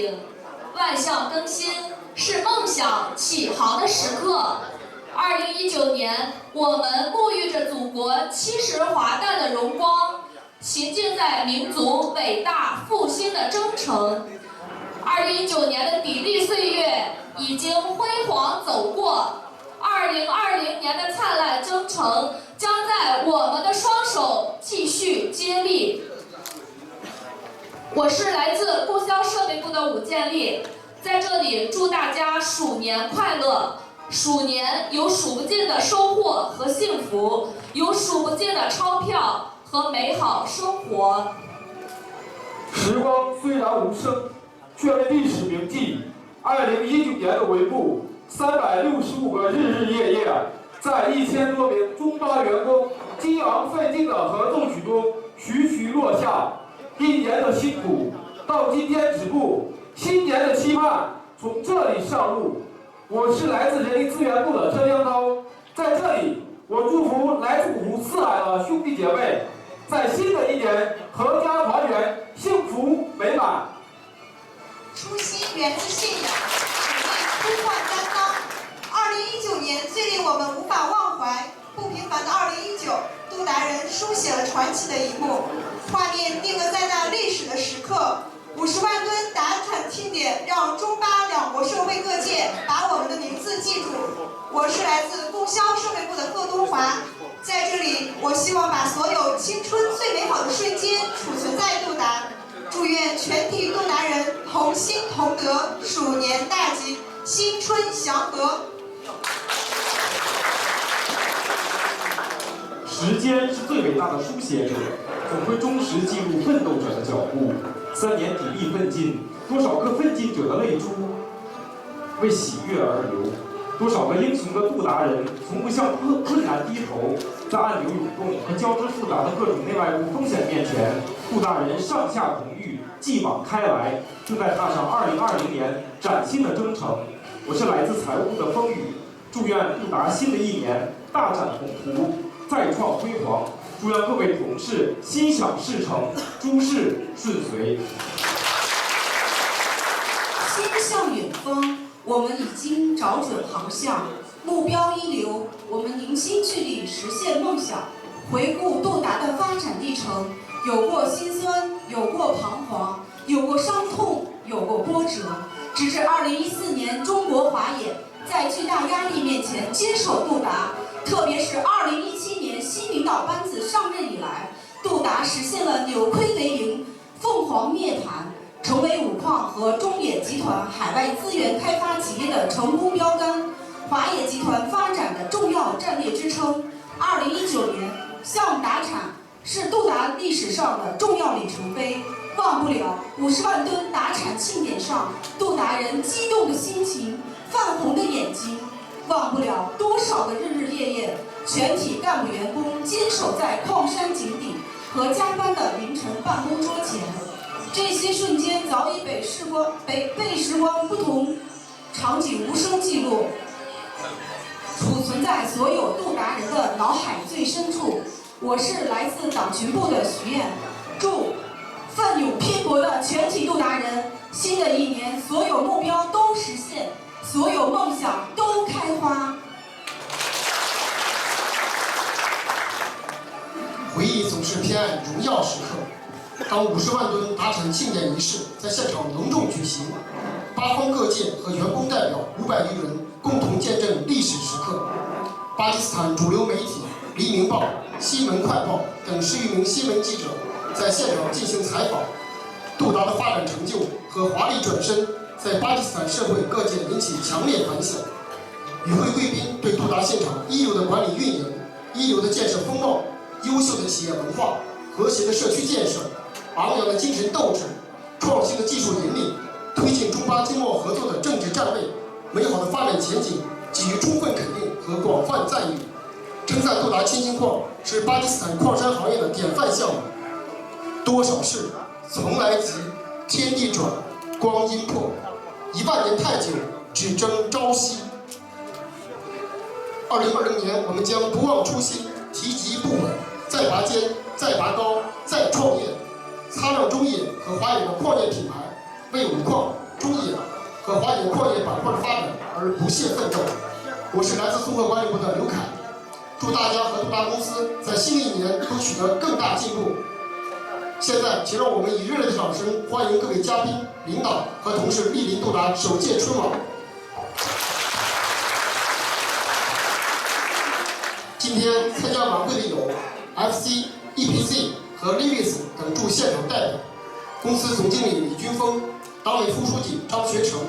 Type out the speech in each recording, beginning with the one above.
领，万象更新，是梦想起航的时刻。2019年，我们沐浴着祖国70华诞的荣光，行进在民族伟大复兴的征程。2019年的砥砺岁月已经辉煌走过，2020年的灿烂征程将在我们的双手继续接力。我是来自供销社会部的武建丽，在这里祝大家鼠年快乐！鼠年有数不尽的收获和幸福，有数不尽的钞票和美好生活。时光虽然无声，却为历史铭记。2019年的帷幕，365个日日夜夜，在1000多名中巴员工激昂奋进的合奏曲中徐徐落下。一年的辛苦到今天止步，新年的期盼从这里上路。我是来自人力资源部的车江涛，在这里我祝福来自五湖四海的兄弟姐妹，在新的一年阖家团圆，幸福美满。初心源自信仰，使命呼唤担当。2019年最令我们无法忘怀、不平凡的2019，杜达人书写了传奇的一幕，画面定格在那历史的时刻。50万吨达产庆典让中巴两国社会各界把我们的名字记住。我是来自供销社会部的贺东华，在这里，我希望把所有青春最美好的瞬间储存在杜达。祝愿全体杜达人同心同德，鼠年大吉，新春祥和。时间是最伟大的书写者，总会忠实记录奋斗者的脚步。3年砥砺奋进，多少个奋进者的泪珠为喜悦而流，多少个英雄的杜达人从不向困难低头，在暗流涌动和交织复杂的各种内外部风险面前，杜达人上下同欲，继往开来，正在踏上2020年崭新的征程。我是来自财务部的风雨，祝愿杜达新的一年大展宏图，再创辉煌。祝愿各位同事心想事成，诸事顺遂。心向远方，我们已经找准航向，目标一流，我们凝心聚力实现梦想。回顾杜达的发展历程，有过辛酸，有过彷徨，有过伤痛，有过波折，直至2014年中国华野在巨大压力面前坚守杜达。特别是2017年新领导班子上任以来，杜达实现了扭亏为盈、凤凰涅槃，成为五矿和中冶集团海外资源开发企业的成功标杆，华冶集团发展的重要战略支撑。2019年向达产是杜达历史上的重要里程碑，忘不了50万吨达产庆典上杜达人激动的心情、泛红的眼睛。忘不了多少个日日夜夜，全体干部员工坚守在矿山井底和加班的凌晨办公桌前，这些瞬间早已被时光不同场景无声记录，储存在所有杜达人的脑海最深处。我是来自党群部的徐燕，祝奋勇拼搏的全体杜达人，新的一年所有目标都实现，所有梦想都开花。回忆总是偏爱荣耀时刻。当50万吨达产庆典仪式在现场隆重举行，8方各界和员工代表500余人共同见证历史时刻。巴基斯坦主流媒体《黎明报》、《新闻快报》等10余名新闻记者在现场进行采访。杜达的发展成就和华丽转身，在巴基斯坦社会各界引起强烈反响。与会贵宾对杜达现场一流的管理运营、一流的建设风貌、优秀的企业文化、和谐的社区建设、昂扬的精神斗志、创新的技术引领、推进中巴经贸合作的政治站位、美好的发展前景给予充分肯定和广泛赞誉，称赞杜达千金矿是巴基斯坦矿山行业的典范项目。多少事，从来急，天地转，光阴迫，1万年太久，只争朝夕。2020年，我们将不忘初心，提及不稳，再拔尖，再拔高，再创业，擦亮中冶和华冶的矿业品牌，为五矿、中冶和华冶矿业板块的发展而不懈奋斗。我是来自综合管理部的刘凯，祝大家和杜达公司在新的一年都取得更大进步。现在，请让我们以热烈的掌声欢迎各位嘉宾、领导和同事莅临杜达首届春晚。今天参加晚会的有 FC、EPC 和 Lewis 等驻现场代表，公司总经理李军峰、党委副书记张学成、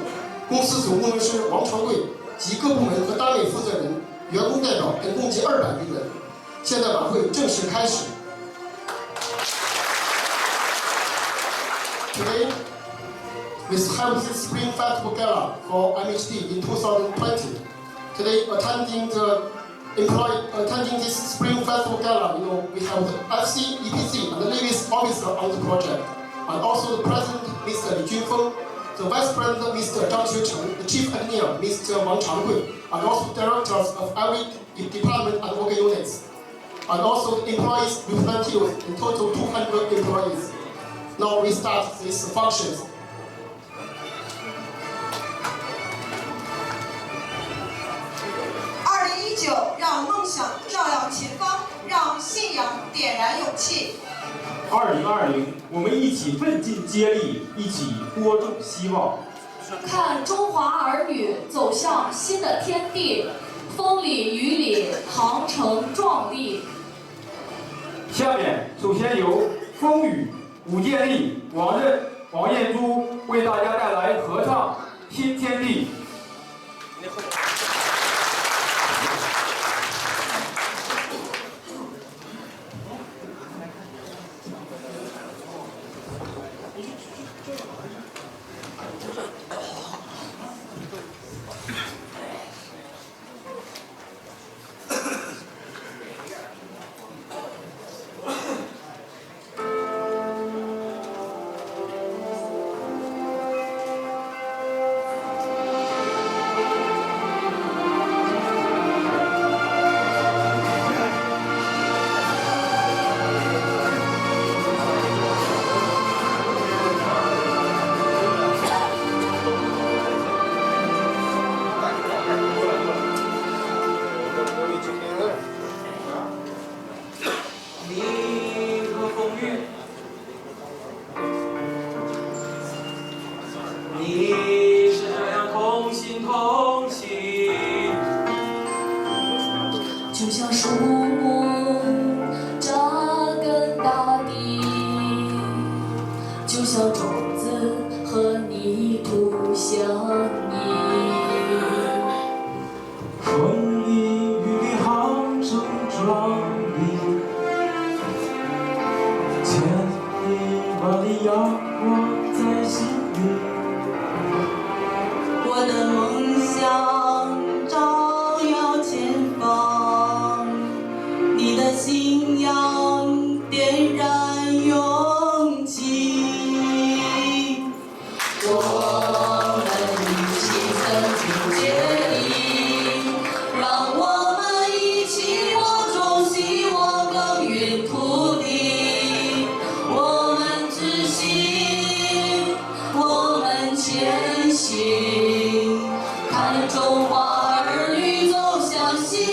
公司总工程师王长贵及各部门和单位负责人、员工代表等共计200余人。现在晚会正式开始。Today, we have the Spring Festival Gala for MHD in 2020. Today, attending this Spring Festival Gala, we have the FC, EPC, and the Lewis officer on the project, and also the President, Mr. Li Junfeng, the Vice President, Mr. Zhang Xuecheng, the Chief Engineer, Mr. Wang Changgui, and also directors of every department and working units, and also the employees representatives, in total 200 employees. Now we start these functions. 2019，让梦想照亮前方，让信仰点燃勇气。2020，我们一起奋进接力，一起播种希望。看中华儿女走向新的天地，风里雨里航程壮丽。下面，首先由风雨、武建立、王任、王彦珠为大家带来合唱《新天地》。你是这样同心同气，就像树木扎根大地，就像种子和泥土相依。风里雨里航程壮丽，千里万里阳光在心里。我的梦想照耀前方，你的信仰点燃勇气。我们一起奋进接力，让我们一起播种希望，耕耘土地。我们知心，我们前行。看中华儿女走向新